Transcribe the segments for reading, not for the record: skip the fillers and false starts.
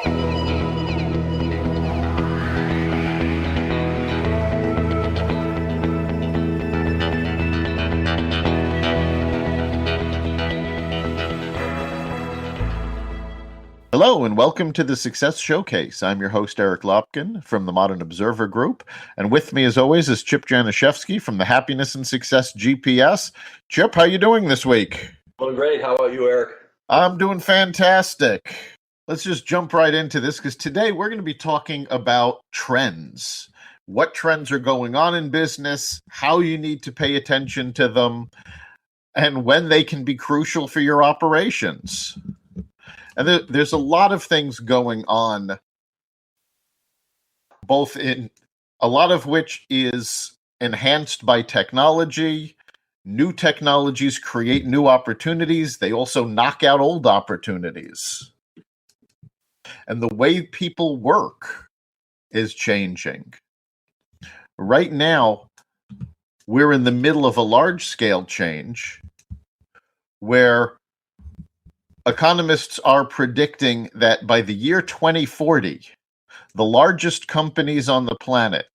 Hello and welcome to the Success Showcase. I'm your host, Eric Lopkin from the Modern Observer Group. And with me, as always, is Chip Janiszewski from the Hapoiness and Success GPS. Chip, how you doing this week? Doing great. How about you, Eric? I'm doing fantastic. Let's just jump right into this because today we're going to be talking about trends. What trends are going on in business, how you need to pay attention to them, and when they can be crucial for your operations. And there's a lot of things going on, both in a lot of which is enhanced by technology. New technologies create new opportunities. They also knock out old opportunities. And the way people work is changing. Right now, we're in the middle of a large-scale change where economists are predicting that by the year 2040, the largest companies on the planet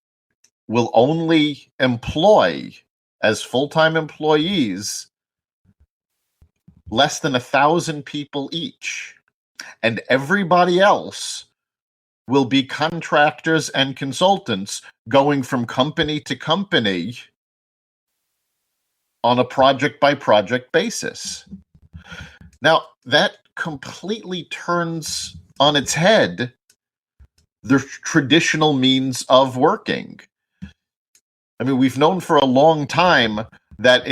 will only employ as full-time employees less than 1,000 people each. And everybody else will be contractors and consultants going from company to company on a project-by-project basis. Now, that completely turns on its head the traditional means of working. I mean, we've known for a long time that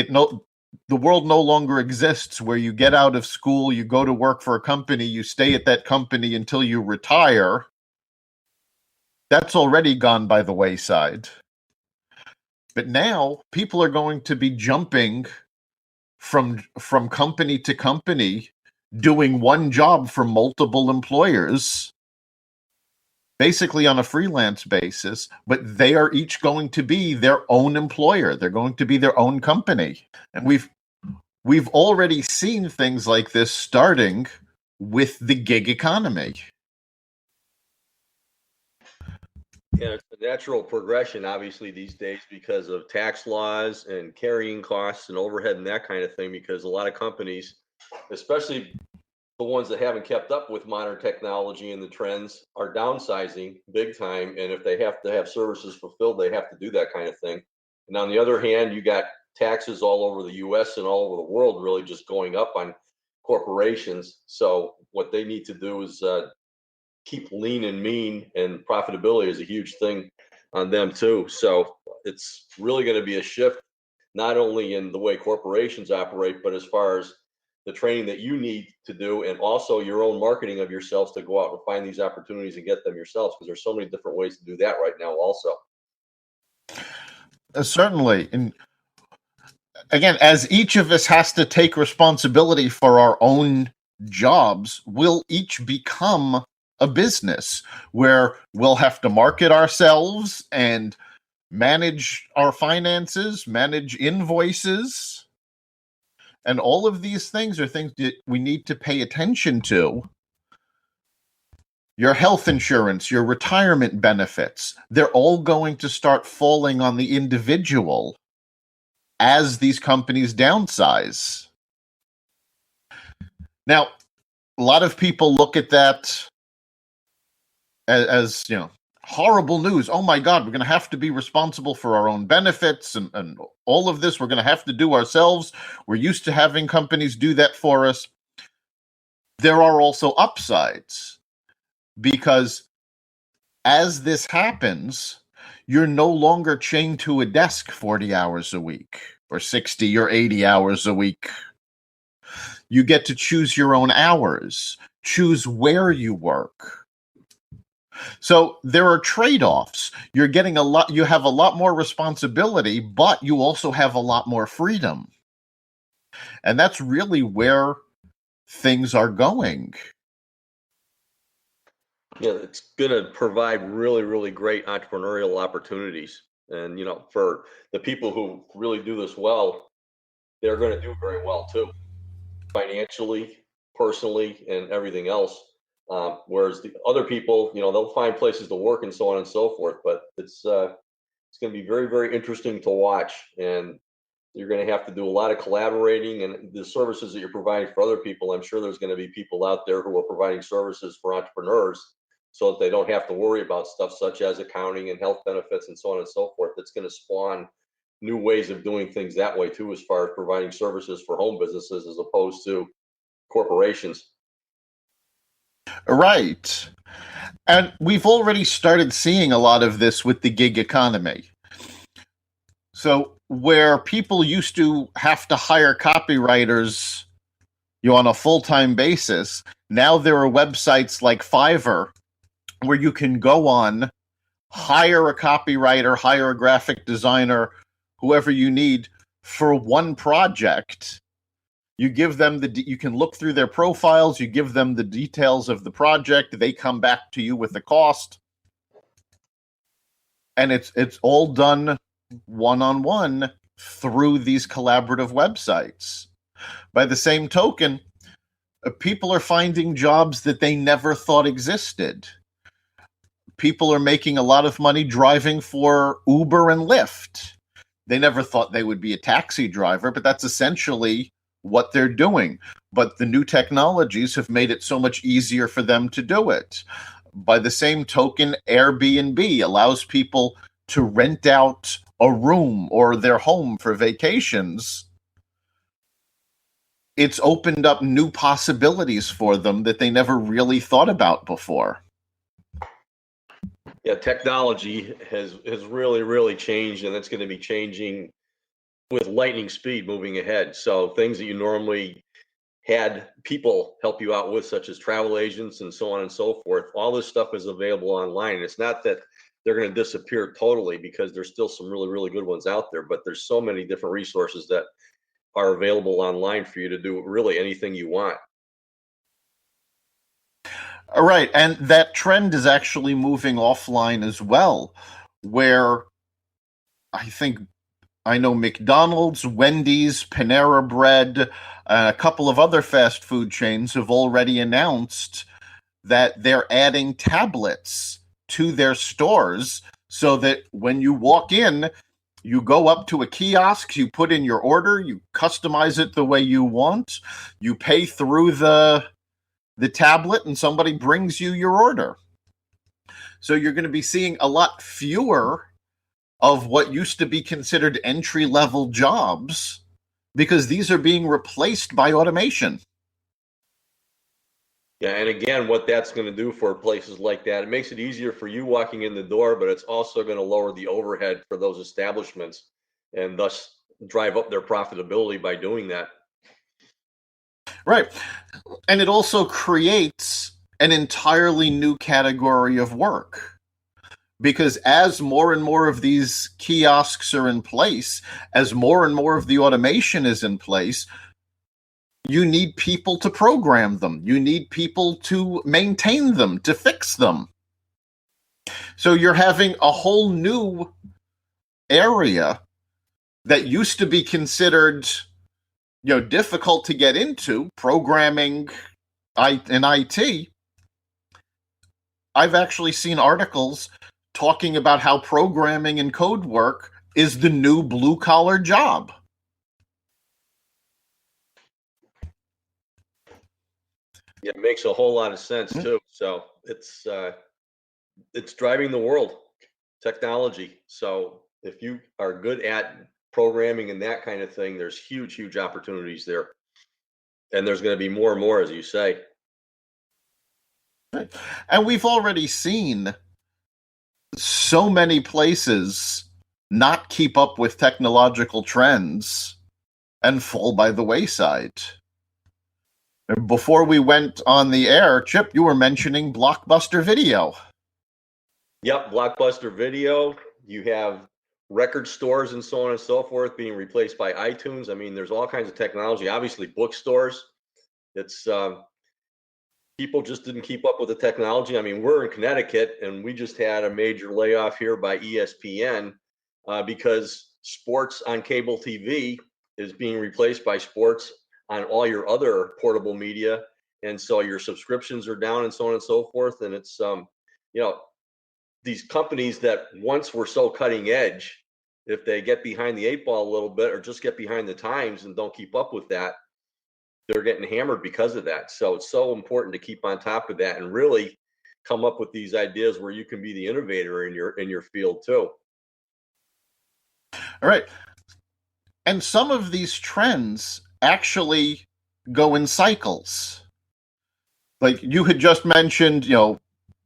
the world no longer exists where you get out of school, you go to work for a company, you stay at that company until you retire. That's already gone by the wayside. But now people are going to be jumping from company to company, doing one job for multiple employers, basically on a freelance basis, but they are each going to be their own employer. They're going to be their own company. And we've already seen things like this starting with the gig economy. Yeah, it's a natural progression, obviously, these days because of tax laws and carrying costs and overhead and that kind of thing, because a lot of companies, especially the ones that haven't kept up with modern technology and the trends, are downsizing big time. And if they have to have services fulfilled, they have to do that kind of thing. And on the other hand, you got taxes all over the US and all over the world really just going up on corporations. So what they need to do is keep lean and mean, and profitability is a huge thing on them too. So it's really going to be a shift, not only in the way corporations operate, but as far as the training that you need to do, and also your own marketing of yourselves to go out and find these opportunities and get them yourselves, because there's so many different ways to do that right now also. Certainly. And again, as each of us has to take responsibility for our own jobs, we'll each become a business where we'll have to market ourselves and manage our finances, manage invoices. And all of these things are things that we need to pay attention to. Your health insurance, your retirement benefits, they're all going to start falling on the individual as these companies downsize. Now, a lot of people look at that as horrible news. Oh my God, we're going to have to be responsible for our own benefits and all of this we're going to have to do ourselves. We're used to having companies do that for us. There are also upsides, because as this happens, you're no longer chained to a desk 40 hours a week or 60 or 80 hours a week. You get to choose your own hours, choose where you work. So there are trade-offs. You have a lot more responsibility, but you also have a lot more freedom. And that's really where things are going. Yeah, it's going to provide really, really great entrepreneurial opportunities. And, for the people who really do this well, they're going to do very well too, financially, personally, and everything else. Whereas the other people, they'll find places to work and so on and so forth. But it's going to be very, very interesting to watch. And you're going to have to do a lot of collaborating, and the services that you're providing for other people. I'm sure there's going to be people out there who are providing services for entrepreneurs so that they don't have to worry about stuff such as accounting and health benefits and so on and so forth. That's going to spawn new ways of doing things that way too, as far as providing services for home businesses as opposed to corporations. Right. And we've already started seeing a lot of this with the gig economy. So where people used to have to hire copywriters on a full-time basis, now there are websites like Fiverr where you can go on, hire a copywriter, hire a graphic designer, whoever you need for one project. You give them you can look through their profiles, you give them the details of the project, they come back to you with the cost. And it's all done one-on-one through these collaborative websites. By the same token, people are finding jobs that they never thought existed. People are making a lot of money driving for Uber and Lyft. They never thought they would be a taxi driver, but that's essentially what they're doing. But the new technologies have made it so much easier for them to do it. By the same token, Airbnb allows people to rent out a room or their home for vacations. It's opened up new possibilities for them that they never really thought about before. Yeah, technology has really, really changed, and it's going to be changing with lightning speed moving ahead. So things that you normally had people help you out with, such as travel agents and so on and so forth, all this stuff is available online. It's not that they're going to disappear totally, because there's still some really, really good ones out there, but there's so many different resources that are available online for you to do really anything you want. All right, and that trend is actually moving offline as well, where I know McDonald's, Wendy's, Panera Bread, and a couple of other fast food chains have already announced that they're adding tablets to their stores so that when you walk in, you go up to a kiosk, you put in your order, you customize it the way you want, you pay through the tablet, and somebody brings you your order. So you're going to be seeing a lot fewer of what used to be considered entry-level jobs, because these are being replaced by automation. Yeah, and again, what that's going to do for places like that, it makes it easier for you walking in the door, but it's also going to lower the overhead for those establishments and thus drive up their profitability by doing that. Right. And it also creates an entirely new category of work. Because as more and more of these kiosks are in place, as more and more of the automation is in place, you need people to program them. You need people to maintain them, to fix them. So you're having a whole new area that used to be considered, difficult to get into, programming and IT. I've actually seen articles talking about how programming and code work is the new blue-collar job. Yeah, it makes a whole lot of sense too. So it's driving the world, technology. So if you are good at programming and that kind of thing, there's huge, huge opportunities there. And there's going to be more and more, as you say. And we've already seen so many places not keep up with technological trends and fall by the wayside. Before we went on the air, Chip, you were mentioning Blockbuster Video. Yep, Blockbuster Video. You have record stores and so on and so forth being replaced by iTunes. I mean, there's all kinds of technology. Obviously, bookstores. It's people just didn't keep up with the technology. I mean, we're in Connecticut, and we just had a major layoff here by ESPN because sports on cable TV is being replaced by sports on all your other portable media. And so your subscriptions are down and so on and so forth. And it's, these companies that once were so cutting edge, if they get behind the eight ball a little bit or just get behind the times and don't keep up with that, they're getting hammered because of that. So it's so important to keep on top of that and really come up with these ideas where you can be the innovator in your field too. All right. And some of these trends actually go in cycles. Like you had just mentioned,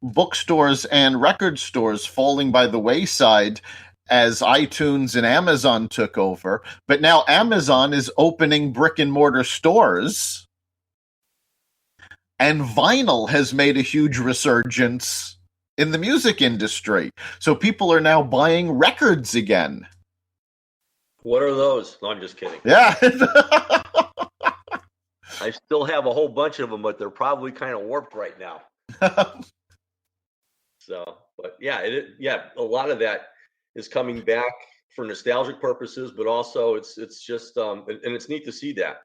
bookstores and record stores falling by the wayside as iTunes and Amazon took over. But now Amazon is opening brick and mortar stores, and vinyl has made a huge resurgence in the music industry. So people are now buying records again. What are those? No, I'm just kidding. Yeah. I still have a whole bunch of them, but they're probably kind of warped right now. So, but yeah, a lot of that is coming back for nostalgic purposes, but also it's just and it's neat to see that.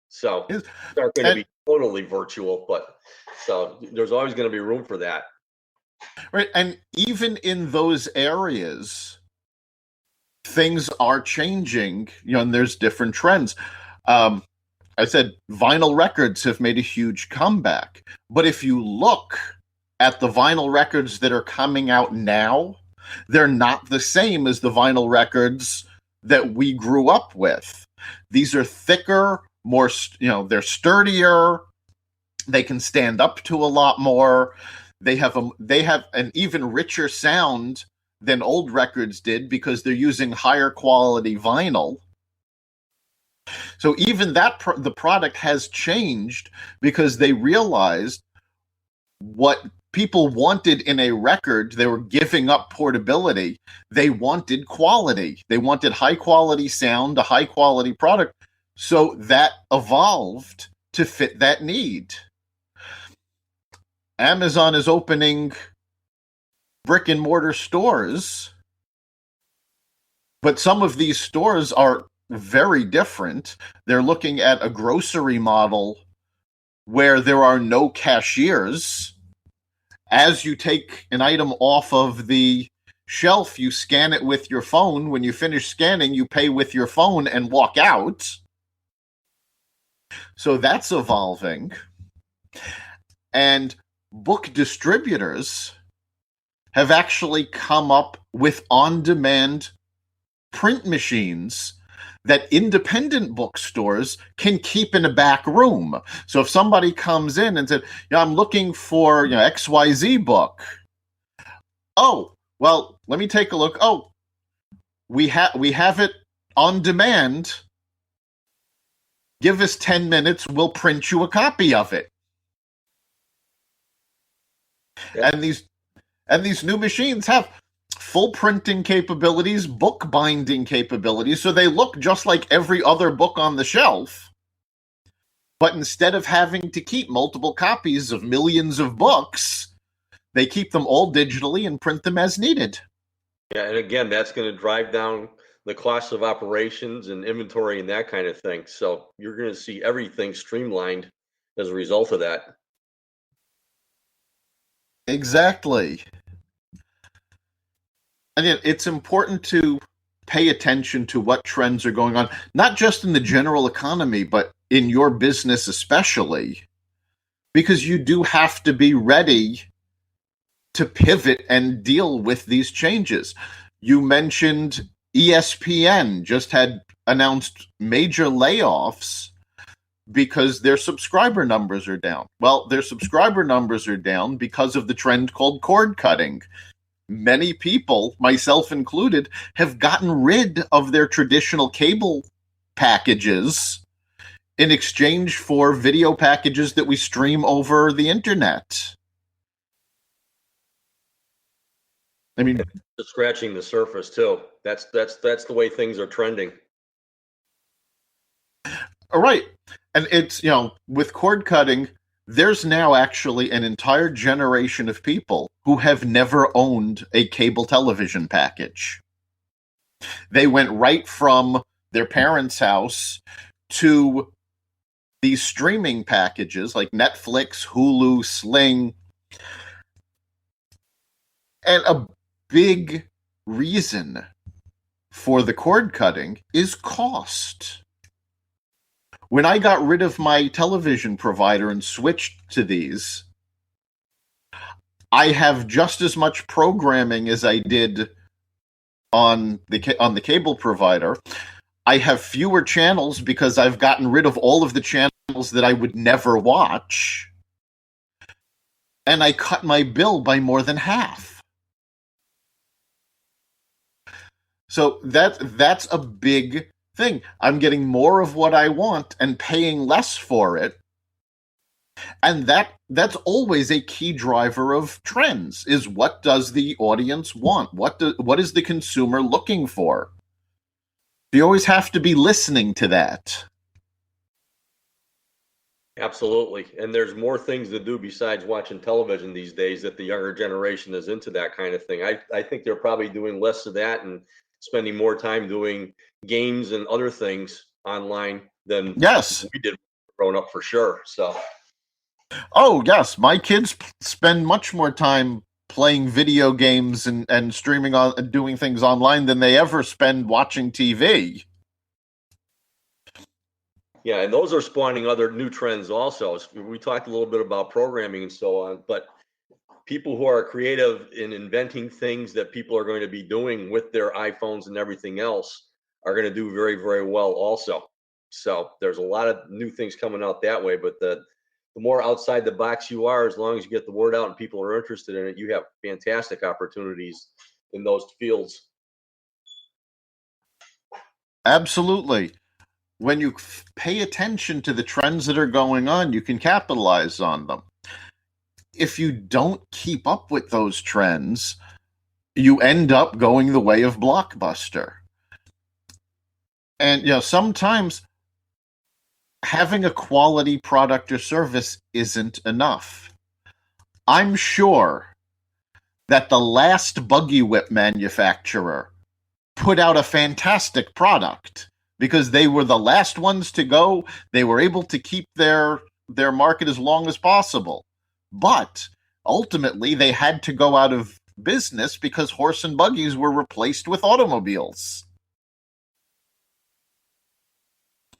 So it's not going to be totally virtual, but so there's always going to be room for that. Right, and even in those areas, things are changing, and there's different trends. I said vinyl records have made a huge comeback, but if you look at the vinyl records that are coming out now, they're not the same as the vinyl records that we grew up with. These are thicker, more, they're sturdier. They can stand up to a lot more. They have an even richer sound than old records did because they're using higher quality vinyl. So even that the product has changed because they realized what people wanted in a record. They were giving up portability. They wanted quality. They wanted high quality sound, a high quality product. So that evolved to fit that need. Amazon is opening brick and mortar stores, but some of these stores are very different. They're looking at a grocery model where there are no cashiers. As you take an item off of the shelf, you scan it with your phone. When you finish scanning, you pay with your phone and walk out. So that's evolving. And book distributors have actually come up with on-demand print machines that independent bookstores can keep in a back room. So if somebody comes in and said, I'm looking for XYZ book. Oh, well, let me take a look. Oh, we have it on demand. Give us 10 minutes, we'll print you a copy of it. Yep. And these new machines have full printing capabilities, book binding capabilities, so they look just like every other book on the shelf. But instead of having to keep multiple copies of millions of books, they keep them all digitally and print them as needed. Yeah, and again, that's going to drive down the cost of operations and inventory and that kind of thing. So you're going to see everything streamlined as a result of that. Exactly. And it's important to pay attention to what trends are going on, not just in the general economy, but in your business especially, because you do have to be ready to pivot and deal with these changes. You mentioned ESPN just had announced major layoffs because their subscriber numbers are down. Well, their subscriber numbers are down because of the trend called cord cutting. Many people, myself included, have gotten rid of their traditional cable packages in exchange for video packages that we stream over the internet. I mean, just scratching the surface too. That's the way things are trending. All right. And it's, with cord cutting, there's now actually an entire generation of people who have never owned a cable television package. They went right from their parents' house to these streaming packages like Netflix, Hulu, Sling. And a big reason for the cord cutting is cost. When I got rid of my television provider and switched to these, I have just as much programming as I did on the cable provider. I have fewer channels because I've gotten rid of all of the channels that I would never watch. And I cut my bill by more than half. So that's a big thing. I'm getting more of what I want and paying less for it. And that's always a key driver of trends, is what does the audience want? What is the consumer looking for? You always have to be listening to that. Absolutely. And there's more things to do besides watching television these days that the younger generation is into that kind of thing. I think they're probably doing less of that and spending more time doing games and other things online than we did growing up, for sure. So. Oh, yes. My kids spend much more time playing video games and streaming on and doing things online than they ever spend watching TV. Yeah, and those are spawning other new trends also. We talked a little bit about programming and so on, but people who are creative in inventing things that people are going to be doing with their iPhones and everything else are going to do very, very well also. So there's a lot of new things coming out that way, but the more outside the box you are, as long as you get the word out and people are interested in it, you have fantastic opportunities in those fields. Absolutely. When you pay attention to the trends that are going on, you can capitalize on them. If you don't keep up with those trends, you end up going the way of Blockbuster. And, sometimes having a quality product or service isn't enough. I'm sure that the last buggy whip manufacturer put out a fantastic product because they were the last ones to go. They were able to keep their market as long as possible. But ultimately, they had to go out of business because horse and buggies were replaced with automobiles.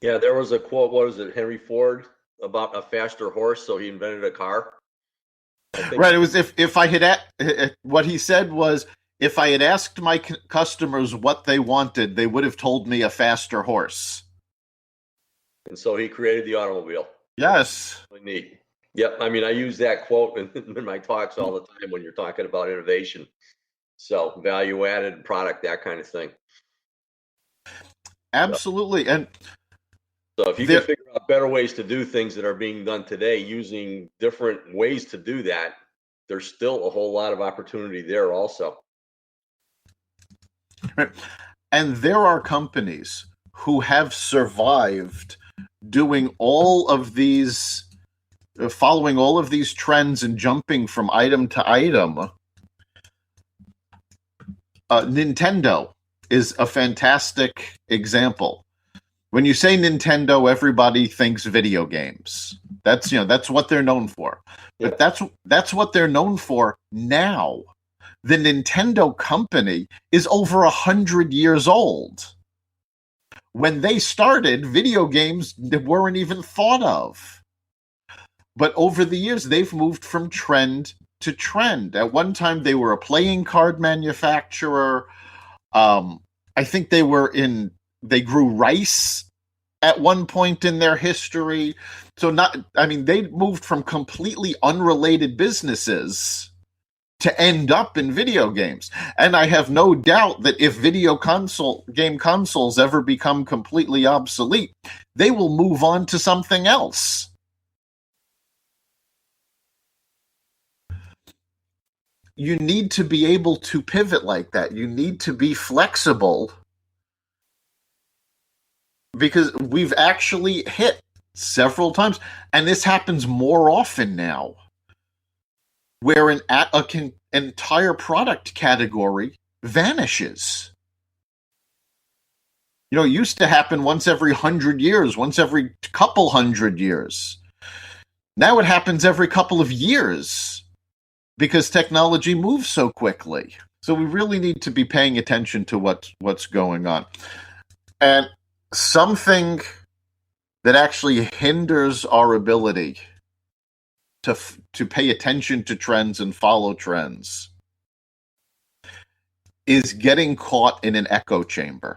Yeah, there was a quote, what was it, Henry Ford, about a faster horse, so he invented a car. Right, it was if I had, what he said was, if I had asked my customers what they wanted, they would have told me a faster horse. And so he created the automobile. Yes. Really neat. Yep, I mean, I use that quote in my talks all the time when you're talking about innovation. So value-added product, that kind of thing. Absolutely. And so if you can figure out better ways to do things that are being done today using different ways to do that, there's still a whole lot of opportunity there also. And there are companies who have survived doing all of these, following all of these trends and jumping from item to item. Nintendo is a fantastic example. When you say Nintendo, everybody thinks video games. That's what they're known for. But that's what they're known for now. The Nintendo company is over 100 years old. When they started, video games weren't even thought of. But over the years, they've moved from trend to trend. At one time, they were a playing card manufacturer. I think they grew rice at one point in their history. So they moved from completely unrelated businesses to end up in video games. And I have no doubt that if game consoles ever become completely obsolete, they will move on to something else. You need to be able to pivot like that. You need to be flexible, because we've actually hit several times, and this happens more often now, where an entire product category vanishes. It used to happen once every 100 years, once every couple 100 years. Now it happens every couple of years because technology moves so quickly. So we really need to be paying attention to what's going on. And something that actually hinders our ability to pay attention to trends and follow trends is getting caught in an echo chamber.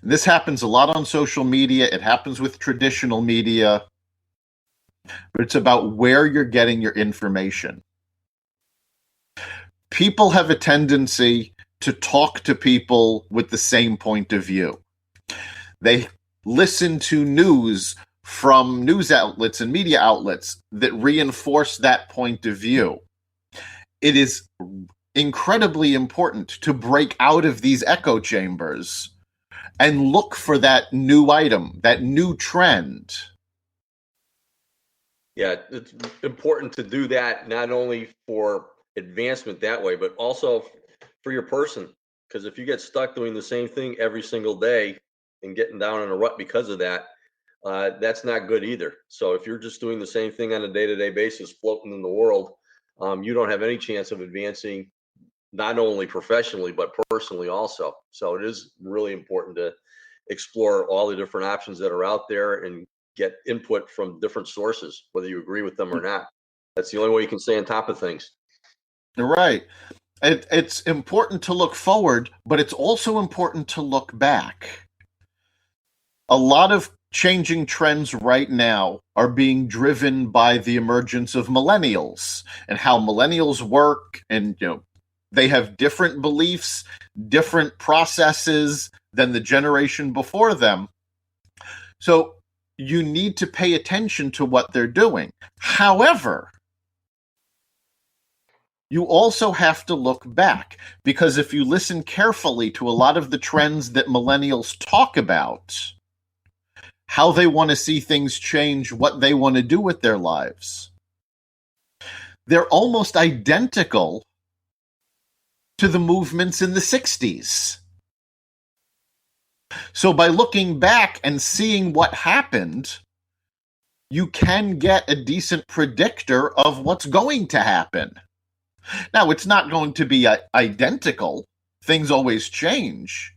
And this happens a lot on social media. It happens with traditional media. But it's about where you're getting your information. People have a tendency to talk to people with the same point of view. They listen to news from news outlets and media outlets that reinforce that point of view. It is incredibly important to break out of these echo chambers and look for that new item, that new trend. Yeah, it's important to do that, not only for advancement that way, but also for your person. Because if you get stuck doing the same thing every single day and getting down in a rut because of that, that's not good either. So if you're just doing the same thing on a day-to-day basis, floating in the world, you don't have any chance of advancing, not only professionally, but personally also. So it is really important to explore all the different options that are out there and get input from different sources, whether you agree with them or not. That's the only way you can stay on top of things. You're right. It's important to look forward, but it's also important to look back. A lot of changing trends right now are being driven by the emergence of millennials and how millennials work, and they have different beliefs, different processes than the generation before them. So you need to pay attention to what they're doing. However, you also have to look back, because if you listen carefully to a lot of the trends that millennials talk about, how they want to see things change, what they want to do with their lives, they're almost identical to the movements in the 60s. So by looking back and seeing what happened, you can get a decent predictor of what's going to happen. Now, it's not going to be identical. Things always change.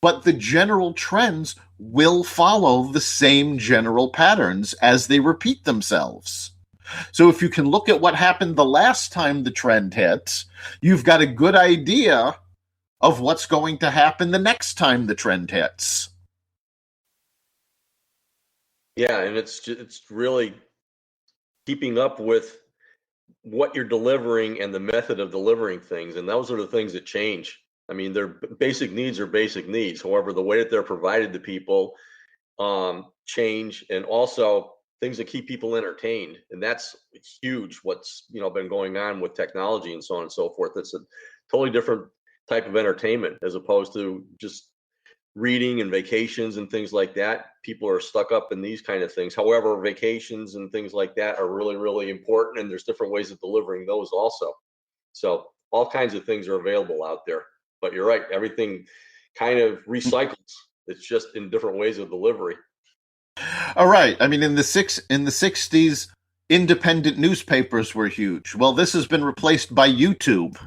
But the general trends will follow the same general patterns as they repeat themselves. So if you can look at what happened the last time the trend hit, you've got a good idea of what's going to happen the next time the trend hits. Yeah, and it's really keeping up with what you're delivering and the method of delivering things, and those are the things that change. I mean, their basic needs are basic needs. However, the way that they're provided to people change, and also things that keep people entertained, and that's huge. What's been going on with technology and so on and so forth. It's a totally different type of entertainment as opposed to just reading and vacations and things like that. People are stuck up in these kind of things. However, vacations and things like that are really, really important, and there's different ways of delivering those also. So all kinds of things are available out there. But you're right, everything kind of recycles. It's just in different ways of delivery. All right. I mean, in the 60s, independent newspapers were huge. Well, this has been replaced by YouTube.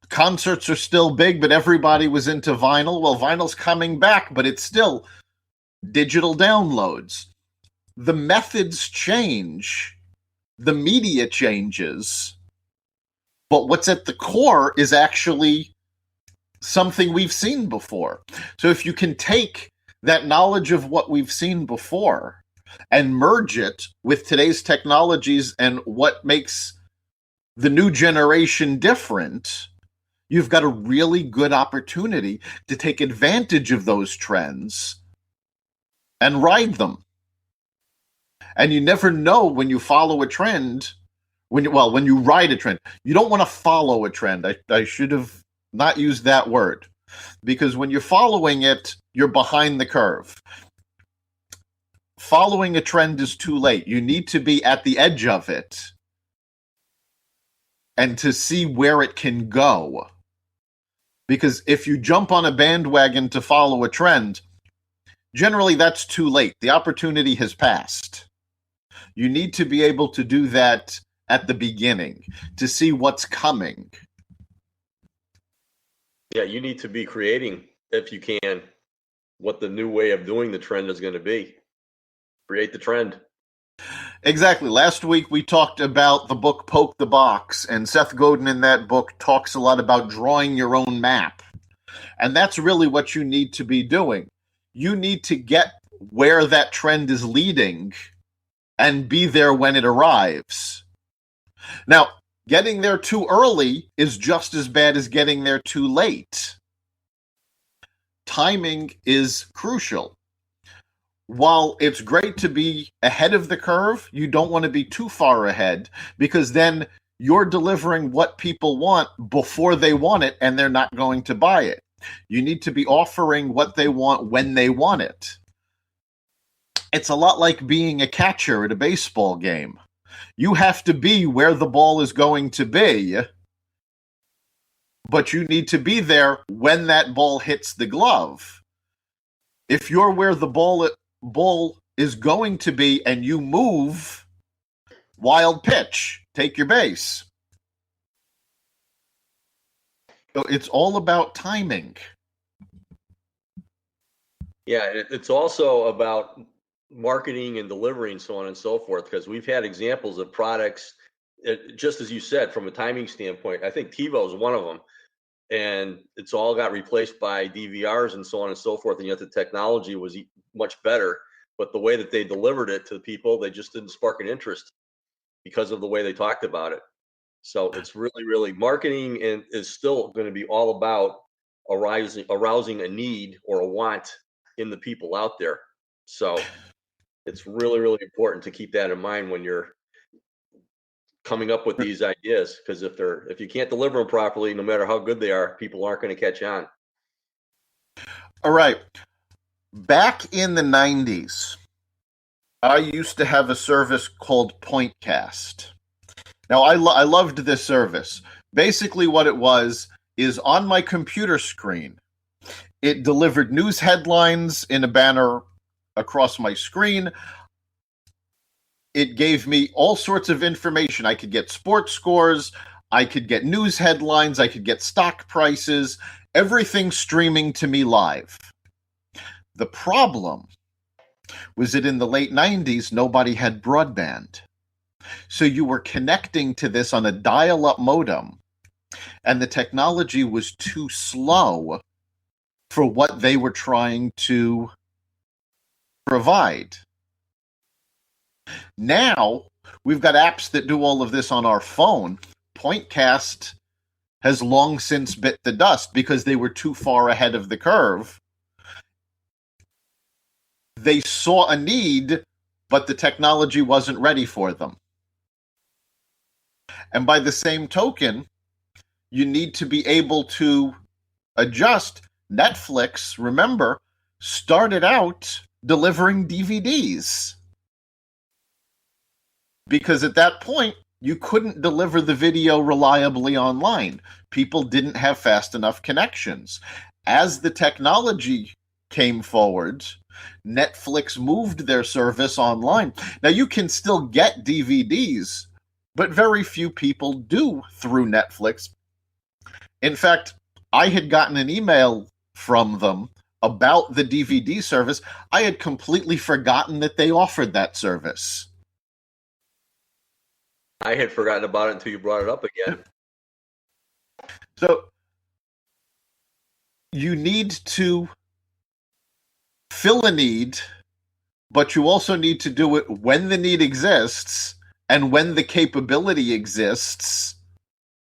Concerts are still big, but everybody was into vinyl. Well, vinyl's coming back, but it's still digital downloads. The methods change. The media changes. But what's at the core is actually something we've seen before. So if you can take that knowledge of what we've seen before and merge it with today's technologies and what makes the new generation different, you've got a really good opportunity to take advantage of those trends and ride them. And you never know when you follow a trend, when you ride a trend. You don't want to follow a trend. I should have not used that word, because when you're following it, you're behind the curve. Following a trend is too late. You need to be at the edge of it and to see where it can go. Because if you jump on a bandwagon to follow a trend, generally that's too late. The opportunity has passed. You need to be able to do that at the beginning to see what's coming. Yeah, you need to be creating, if you can, what the new way of doing the trend is going to be. Create the trend. Exactly. Last week we talked about the book Poke the Box, and Seth Godin in that book talks a lot about drawing your own map. And that's really what you need to be doing. You need to get where that trend is leading and be there when it arrives. Now, getting there too early is just as bad as getting there too late. Timing is crucial. While it's great to be ahead of the curve, you don't want to be too far ahead, because then you're delivering what people want before they want it and they're not going to buy it. You need to be offering what they want when they want it. It's a lot like being a catcher at a baseball game. You have to be where the ball is going to be, but you need to be there when that ball hits the glove. If you're where the ball is going to be and you move, wild pitch, take your base. So it's all about timing. Yeah, it's also about marketing and delivering, so on and so forth, because we've had examples of products, just as you said, from a timing standpoint. I think TiVo is one of them, and it's all got replaced by DVRs and so on and so forth, and yet the technology was much better, but the way that they delivered it to people, they just didn't spark an interest because of the way they talked about it. So it's really marketing, and is still going to be all about arousing a need or a want in the people out there. So it's really important to keep that in mind when you're coming up with these ideas, because if you can't deliver them properly, no matter how good they are, people aren't going to catch on. All right. Back in the 90s, I used to have a service called Pointcast. Now, I loved this service. Basically, what it was is on my computer screen, it delivered news headlines in a banner across my screen. It gave me all sorts of information. I could get sports scores, I could get news headlines, I could get stock prices, everything streaming to me live. The problem was that in the late 90s, nobody had broadband. So you were connecting to this on a dial-up modem, and the technology was too slow for what they were trying to provide. Now, we've got apps that do all of this on our phone. Pointcast has long since bit the dust because they were too far ahead of the curve. They saw a need, but the technology wasn't ready for them. And by the same token, you need to be able to adjust. Netflix, remember, started out delivering DVDs. Because at that point, you couldn't deliver the video reliably online. People didn't have fast enough connections. As the technology came forward, Netflix moved their service online. Now, you can still get DVDs, but very few people do through Netflix. In fact, I had gotten an email from them about the DVD service. I had completely forgotten that they offered that service. I had forgotten about it until you brought it up again. So you need to fill a need, but you also need to do it when the need exists and when the capability exists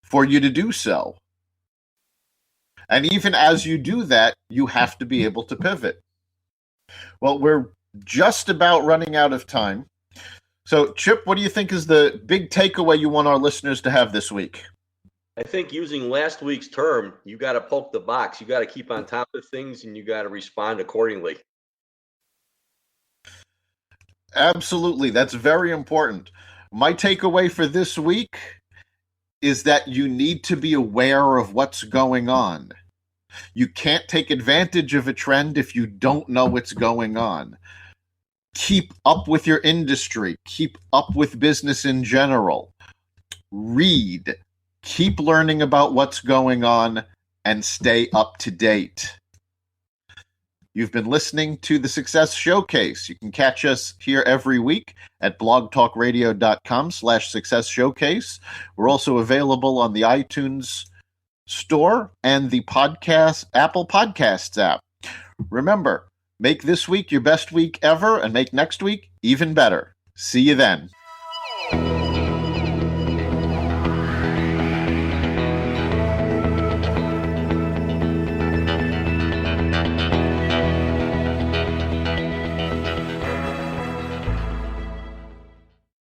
for you to do so. And even as you do that, you have to be able to pivot. Well, we're just about running out of time. So, Chip, what do you think is the big takeaway you want our listeners to have this week? I think, using last week's term, you got to poke the box. You got to keep on top of things, and you got to respond accordingly. Absolutely. That's very important. My takeaway for this week is that you need to be aware of what's going on. You can't take advantage of a trend if you don't know what's going on. Keep up with your industry. Keep up with business in general. Read. Keep learning about what's going on and stay up to date. You've been listening to the Success Showcase. You can catch us here every week at blogtalkradio.com/Success Showcase. We're also available on the iTunes Store and the Apple Podcasts app. Remember, make this week your best week ever and make next week even better. See you then.